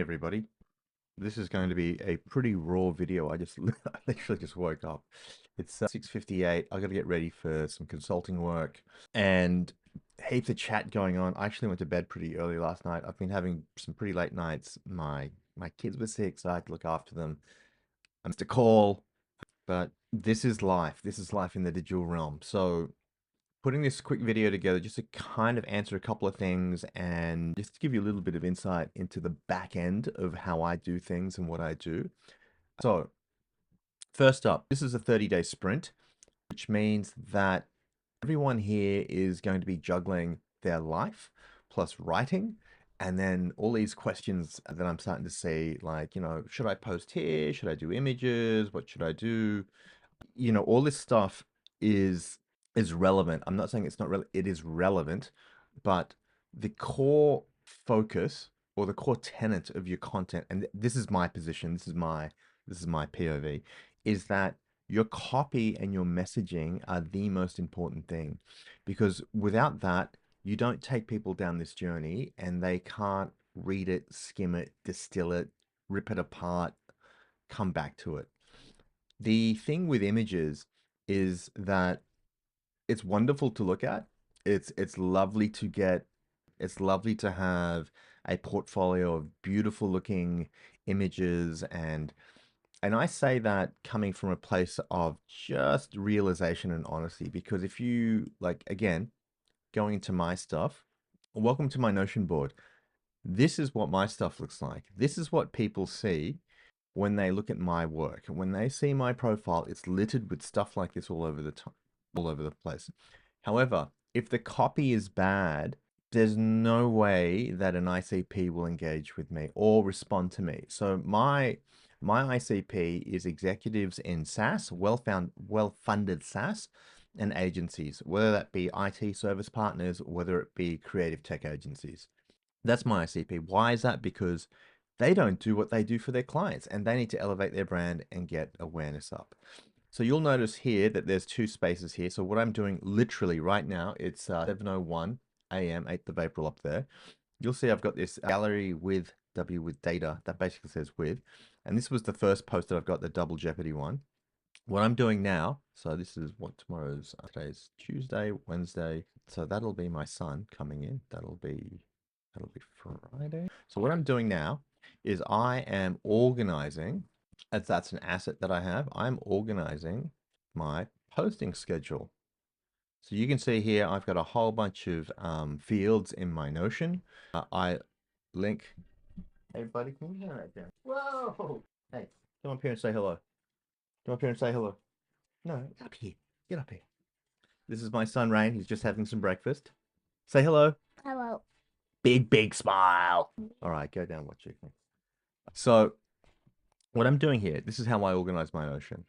morning, everybody. This is going to be a pretty raw video. I literally just woke up. It's 6:58. I got to get ready for some consulting work and heaps of chat going on. I actually went to bed pretty early last night. I've been having some pretty late nights. My kids were sick, so I had to look after them. I missed a call, but this is life. This is life in the digital realm. So putting this quick video together just to kind of answer a couple of things and just to give you a little bit of insight into the back end of how I do things and what I do. So first up, this is a 30-day sprint, which means that everyone here is going to be juggling their life plus writing. And then all these questions that I'm starting to see, like, should I post here? Should I do images? What should I do? All this stuff is relevant. I'm not saying it's not relevant. It is relevant, but the core focus or the core tenet of your content, and this is my position, this is my POV, is that your copy and your messaging are the most important thing, because without that, you don't take people down this journey and they can't read it, skim it, distill it, rip it apart, come back to it. The thing with images is that it's wonderful to look at. It's lovely to get, it's lovely to have a portfolio of beautiful looking images, and I say that coming from a place of just realization and honesty, because if you like, again, going into my stuff, welcome to my Notion board. This is what my stuff looks like. This is what people see when they look at my work. When they see my profile, it's littered with stuff like this all over the place. However, if the copy is bad, there's no way that an ICP will engage with me or respond to me. So my ICP is executives in SaaS, well-funded SaaS, and agencies, whether that be IT service partners, whether it be creative tech agencies. That's my ICP. Why is that? Because they don't do what they do for their clients, and they need to elevate their brand and get awareness up. So you'll notice here that there's two spaces here. So what I'm doing literally right now, it's 7:01 a.m., 8th of April up there. You'll see I've got this gallery with W with data that basically says with, and this was the first post that I've got, the double jeopardy one. What I'm doing now, so this is what today's Tuesday, Wednesday. So that'll be my son coming in. That'll be Friday. So what I'm doing now is I am organizing, as that's an asset that I have, I'm organizing my posting schedule. So you can see here, I've got a whole bunch of fields in my Notion. I link, hey buddy, can you turn that down? Whoa! Hey, come up here and say hello. Come up here and say hello. No, up here. Get up here. This is my son, Rain. He's just having some breakfast. Say hello. Hello. Big smile. All right, go down, watch you. So what I'm doing here, this is how I organize my Notion.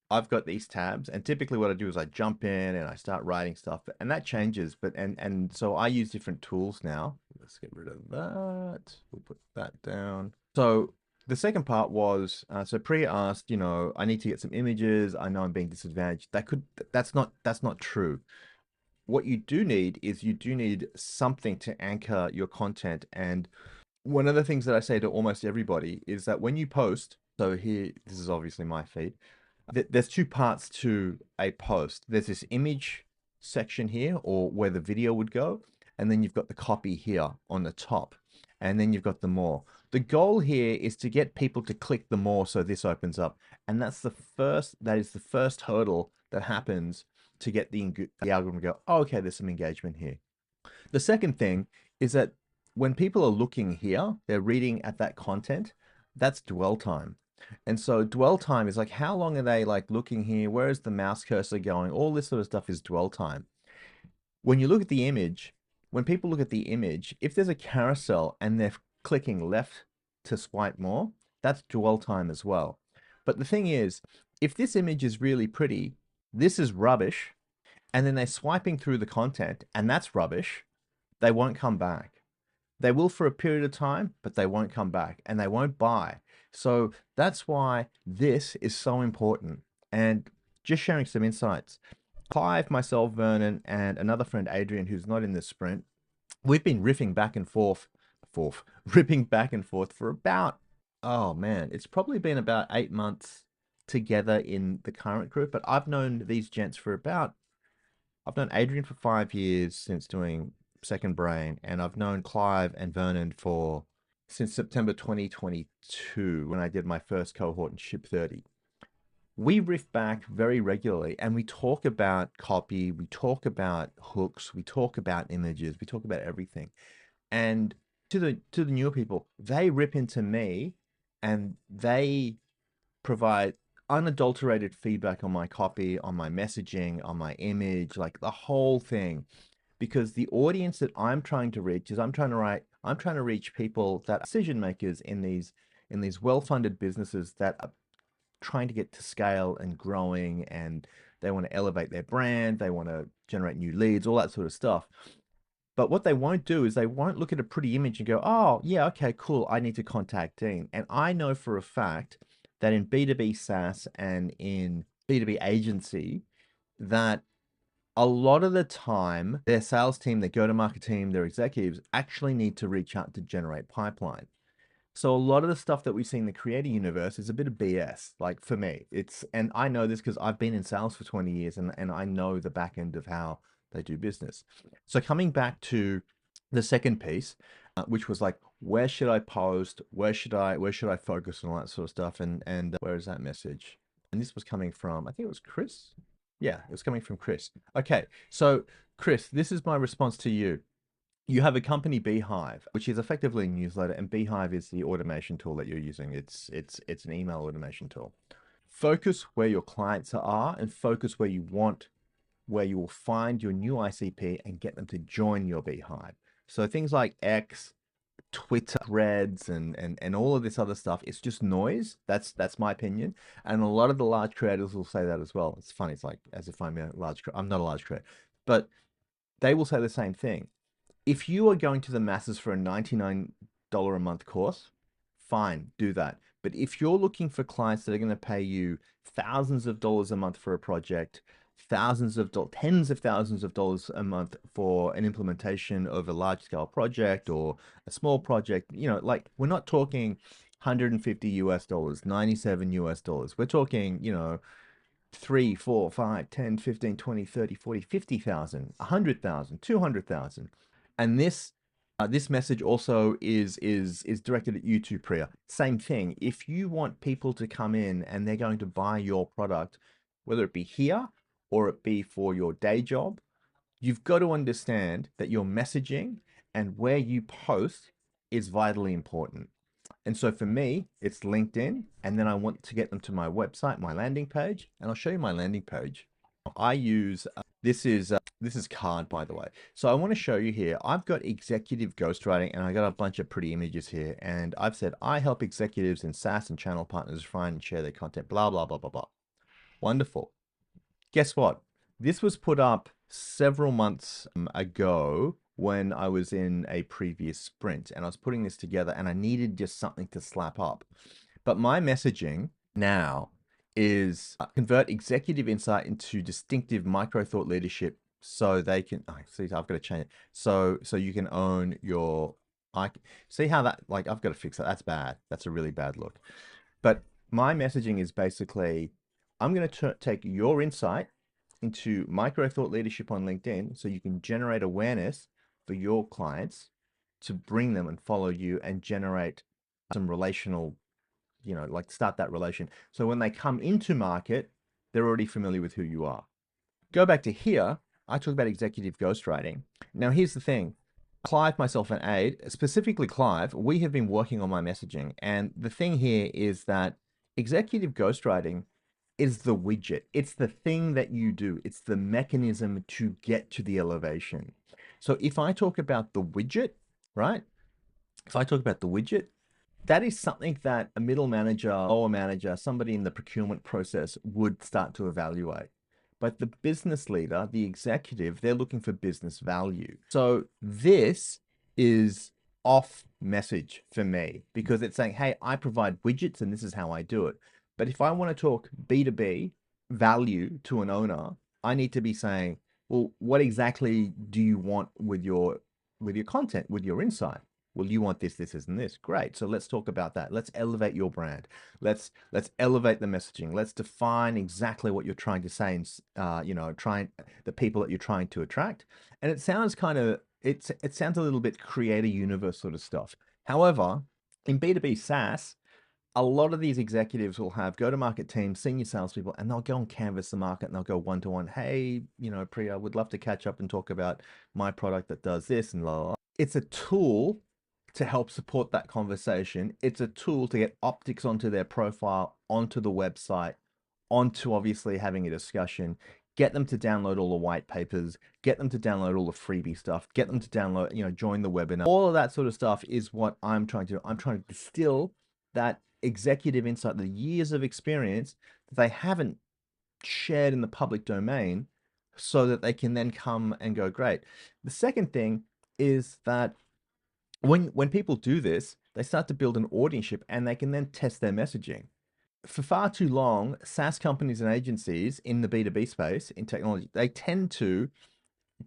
I've got these tabs, and typically what I do is I jump in and I start writing stuff, and that changes. But and so I use different tools now. Let's get rid of that. We'll put that down. So the second part was, so Priya asked, I need to get some images. I know I'm being disadvantaged. That's not true. What you do need is you do need something to anchor your content. And one of the things that I say to almost everybody is that when you post, so here, this is obviously my feed, there's two parts to a post. There's this image section here, or where the video would go, and then you've got the copy here on the top, and then you've got the more. The goal here is to get people to click the more so this opens up, and that is the first hurdle that happens to get the algorithm to go, oh, okay, there's some engagement here. The second thing is that when people are looking here, they're reading at that content, that's dwell time. And so dwell time is like, how long are they like looking here? Where is the mouse cursor going? All this sort of stuff is dwell time. When you look at the image, when people look at the image, if there's a carousel and they're clicking left to swipe more, that's dwell time as well. But the thing is, if this image is really pretty, this is rubbish, and then they're swiping through the content and that's rubbish, they won't come back. They will for a period of time, but they won't come back and they won't buy. So that's why this is so important. And just sharing some insights. Clive, myself, Vernon, and another friend, Adrian, who's not in this sprint, we've been riffing back and forth forth, ripping back and forth for about, oh man, it's probably been about 8 months together in the current group. But I've known these gents for about, I've known Adrian for 5 years since doing Second Brain, and I've known Clive and Vernon for since September 2022 when I did my first cohort in 𝗖𝗶𝘁𝗶𝗃. We riff back very regularly and we talk about copy, we talk about hooks, we talk about images, we talk about everything. And to the newer people, they rip into me and they provide unadulterated feedback on my copy, on my messaging, on my image, like the whole thing. Because the audience that I'm trying to reach is I'm trying to reach people that are decision makers in these well-funded businesses that are trying to get to scale and growing, and they want to elevate their brand, they want to generate new leads, all that sort of stuff. But what they won't do is they won't look at a pretty image and go, oh yeah, okay, cool, I need to contact Dean. And I know for a fact that in B2B SaaS and in B2B agency, that a lot of the time their sales team, their go-to-market team, their executives actually need to reach out to generate pipeline. So a lot of the stuff that we see in the creator universe is a bit of BS. Like for me, and I know this because I've been in sales for 20 years and I know the back end of how they do business. So coming back to the second piece, which was like, where should I post? Where should I focus and all that sort of stuff? And where is that message? And this was coming from, I think it was Chris. Yeah, it was coming from Chris. Okay, so Chris, this is my response to you. You have a company 𝗏𝗏𝗏, which is effectively a newsletter, and 𝗏𝗏𝗏 is the automation tool that you're using. It's an email automation tool. Focus where your clients are and focus where you will find your new ICP and get them to join your 𝗏𝗏𝗏. So things like X, Twitter, Threads, and all of this other stuff, it's just noise. That's my opinion. And a lot of the large creators will say that as well. It's funny. It's like as if I'm not a large creator, but they will say the same thing. If you are going to the masses for a $99 a month course, fine, do that. But if you're looking for clients that are going to pay you thousands of dollars a month for a project, tens of thousands of dollars a month for an implementation of a large scale project or a small project, like we're not talking $150 $97. We're talking, 3, 4, 5, 10, 15, 20, 30, 40, 50,000, 100,000, 200,000. And this message also is directed at you too, Priya. Same thing. If you want people to come in and they're going to buy your product, whether it be here or it be for your day job, you've got to understand that your messaging and where you post is vitally important. And so for me, it's LinkedIn, and then I want to get them to my website, my landing page, and I'll show you my landing page. I use, this is 𝗏𝗏𝗏𝗏, by the way. So I want to show you here, I've got executive ghostwriting and I got a bunch of pretty images here. And I've said, I help executives in SaaS and channel partners find and share their content, blah, blah, blah, blah, blah. Wonderful. Guess what? This was put up several months ago when I was in a previous sprint and I was putting this together and I needed just something to slap up. But my messaging now is convert executive insight into distinctive micro thought leadership so they can, see, I've got to change it. So you can own your, see how that, like, I've got to fix that. That's bad. That's a really bad look. But my messaging is basically, I'm going to take your insight into micro thought leadership on LinkedIn so you can generate awareness for your clients to bring them and follow you and generate some relational, like start that relation. So when they come into market, they're already familiar with who you are. Go back to here. I talk about executive ghostwriting. Now, here's the thing. Clive, myself, and Aid, specifically Clive, we have been working on my messaging. And the thing here is that executive ghostwriting is the widget. It's the thing that you do. It's the mechanism to get to the elevation. So if I talk about the widget, right? If I talk about the widget, that is something that a middle manager, lower manager, somebody in the procurement process would start to evaluate. But the business leader, the executive, they're looking for business value. So this is off message for me because it's saying, hey, I provide widgets and this is how I do it. But if I want to talk B2B value to an owner, I need to be saying, well, what exactly do you want with your content, with your insight? Well, you want this, this, and this. Great. So let's talk about that. Let's elevate your brand. Let's elevate the messaging. Let's define exactly what you're trying to say, and the people that you're trying to attract. And it sounds kind of it sounds a little bit creator universe sort of stuff. However, in B2B SaaS, a lot of these executives will have go-to-market teams, senior salespeople, and they'll go and canvas the market, and they'll go one-to-one. Hey, Priya, would love to catch up and talk about my product that does this and blah, blah, blah. It's a tool to help support that conversation. It's a tool to get optics onto their profile, onto the website, onto obviously having a discussion, get them to download all the white papers, get them to download all the freebie stuff, get them to download, join the webinar. All of that sort of stuff is what I'm trying to do. I'm trying to distill that executive insight, the years of experience that they haven't shared in the public domain, so that they can then come and go, great. The second thing is that when people do this, they start to build an audience, and they can then test their messaging. For far too long, SaaS companies and agencies in the B2B space, in technology, they tend to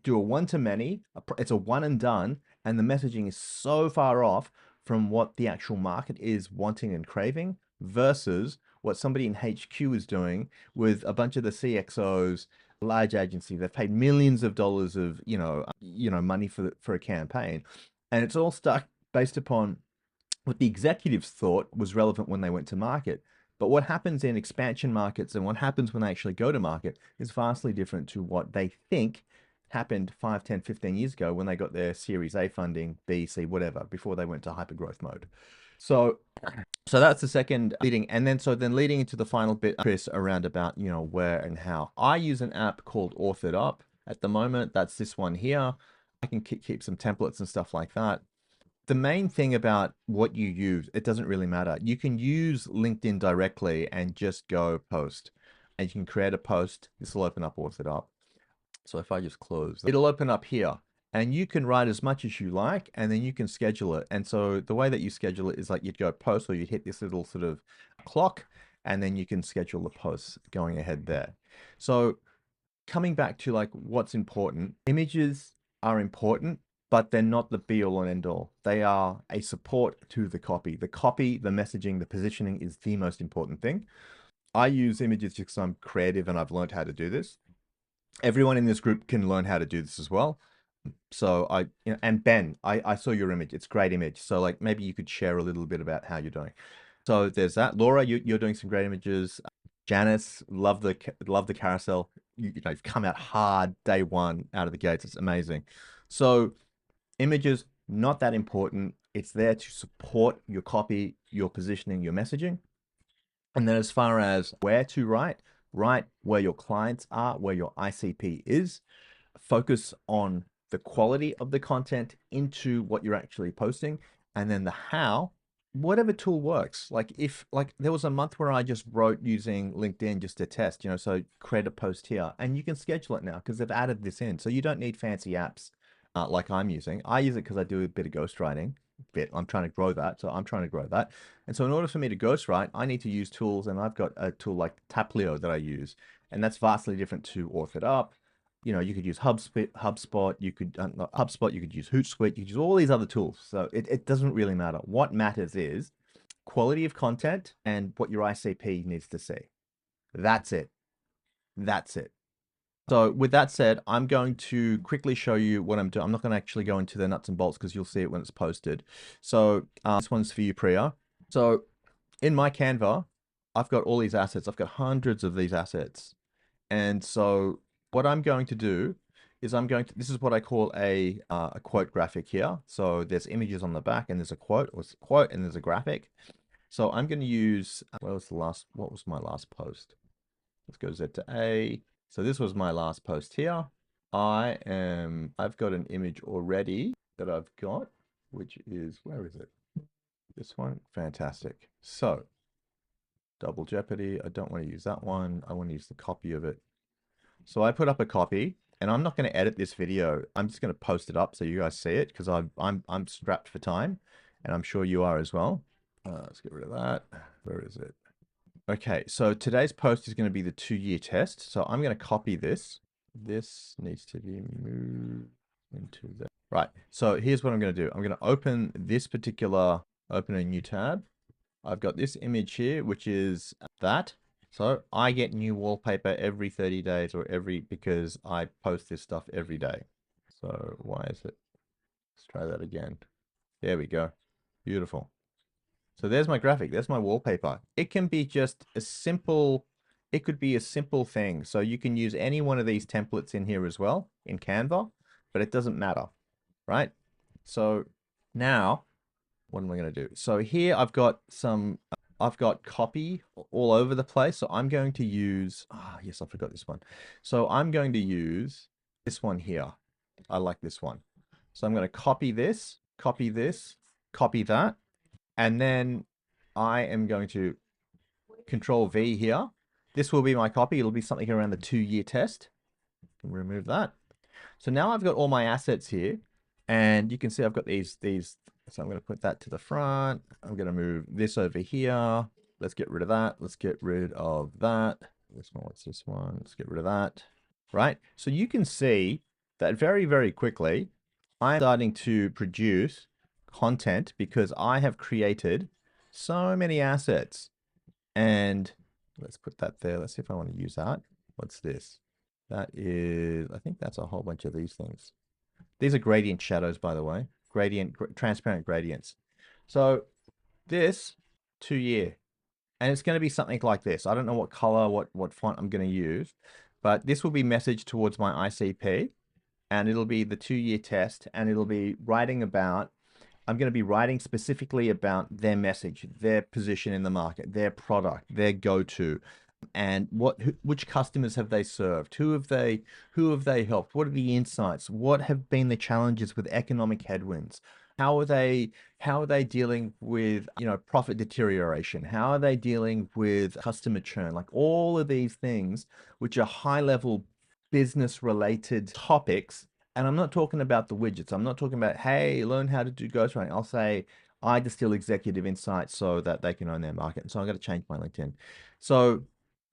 do a one-to-many, it's a one and done, and the messaging is so far off from what the actual market is wanting and craving versus what somebody in HQ is doing with a bunch of the CXOs, large agency. They've paid millions of dollars of money for a campaign, and it's all stuck based upon what the executives thought was relevant when they went to market. But what happens in expansion markets and what happens when they actually go to market is vastly different to what they think happened 5, 10, 15 years ago when they got their Series A funding, B, C, whatever, before they went to hypergrowth mode. So that's the second leading. And then, leading into the final bit, Chris, around about, where and how. I use an app called 𝗚𝗏𝗿 at the moment. That's this one here. I can keep some templates and stuff like that. The main thing about what you use, it doesn't really matter. You can use LinkedIn directly and just go post, and you can create a post. This will open up 𝗚𝗏𝗿. So if I just close, it'll open up here, and you can write as much as you like, and then you can schedule it. And so the way that you schedule it is like you'd go post, or you'd hit this little sort of clock, and then you can schedule the posts going ahead there. So coming back to like what's important, images are important, but they're not the be all and end all. They are a support to the copy. The copy, the messaging, the positioning is the most important thing. I use images because I'm creative and I've learned how to do this. Everyone in this group can learn how to do this as well. So and Ben, I saw your image. It's a great image. So like maybe you could share a little bit about how you're doing. So there's that. Laura, you're doing some great images. Janice, love the carousel. You've come out hard day one out of the gates. It's amazing. So images, not that important. It's there to support your copy, your positioning, your messaging. And then as far as where to write where your clients are, where your ICP is. Focus on the quality of the content into what you're actually posting, and then the how, whatever tool works. Like there was a month where I just wrote using LinkedIn just to test, so create a post here, and you can schedule it now because they've added this in. So you don't need fancy apps like I'm using. I use it because I do a bit of ghostwriting. I'm trying to grow that. So I'm trying to grow that. And so in order for me to ghostwrite, I need to use tools, and I've got a tool like Taplio that I use, and that's vastly different to 𝗚𝗏𝗿. You could use HubSpot, you could you could use Hootsuite, you could use all these other tools. So it doesn't really matter. What matters is quality of content and what your ICP needs to see. That's it. That's it. So with that said, I'm going to quickly show you what I'm doing. I'm not going to actually go into the nuts and bolts because you'll see it when it's posted. So this one's for you, Priya. So in my Canva, I've got all these assets. I've got hundreds of these assets. And so what I'm going to do is this is what I call a quote graphic here. So there's images on the back, and there's a quote, and there's a graphic. So I'm going to use, what was my last post? Let's go Z to A. So this was my last post here. I've got an image already that I've got, which is, where is it? This one, fantastic. So double jeopardy, I don't want to use that one. I want to use the copy of it. So I put up a copy, and I'm not going to edit this video. I'm just going to post it up so you guys see it, because I'm strapped for time, and I'm sure you are as well. Let's get rid of that. Where is it? Okay, so today's post is going to be the 2-year test. So I'm going to copy this. This needs to be moved into the Right. So here's what I'm going to do. I'm going to open a new tab. I've got this image here, which is that. So I get new wallpaper every 30 days because I post this stuff every day. So why is it? Let's try that again. There we go. Beautiful. So there's my graphic. There's my wallpaper. It can be just it could be a simple thing. So you can use any one of these templates in here as well in Canva, but it doesn't matter, right? So now what am I going to do? So here I've got copy all over the place. So I'm going to use, yes, I forgot this one. So I'm going to use this one here. I like this one. So I'm going to copy this, copy that. And then I am going to Control V here. This will be my copy. It'll be something around the 2-year test. Can remove that. So now I've got all my assets here, and you can see I've got these. So I'm going to put that to the front. I'm going to move this over here. Let's get rid of that. Let's get rid of that. This one, what's this one? Let's get rid of that. Right. So you can see that very, very quickly, I'm starting to produce content because I have created so many assets. And let's put that there. Let's see if I want to use that. What's this? That is, I think that's a whole bunch of these things. These are gradient shadows, by the way. Transparent gradients. So this 2-year, and it's going to be something like this. I don't know what color, what font I'm going to use, but this will be messaged towards my ICP, and it'll be the 2-year test, and it'll be writing about, I'm going to be writing specifically about their message, their position in the market, their product, their go-to, and which customers have they served? Who have they helped? What are the insights? What have been the challenges with economic headwinds? How are they dealing with, profit deterioration? How are they dealing with customer churn? Like all of these things, which are high level business related topics. And I'm not talking about the widgets. I'm not talking about, hey, learn how to do ghostwriting. I'll say, I distill executive insights so that they can own their market. And so I'm going to change my LinkedIn. So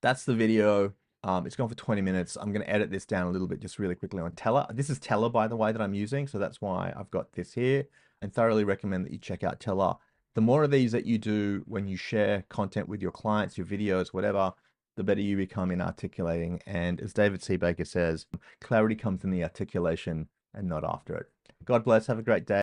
that's the video. It's gone for 20 minutes. I'm going to edit this down a little bit just really quickly on 𝗤𝗏. This is 𝗤𝗏, by the way, that I'm using. So that's why I've got this here, and thoroughly recommend that you check out 𝗤𝗏. The more of these that you do when you share content with your clients, your videos, whatever, the better you become in articulating. And as David C. Baker says, clarity comes in the articulation and not after it. God bless. Have a great day.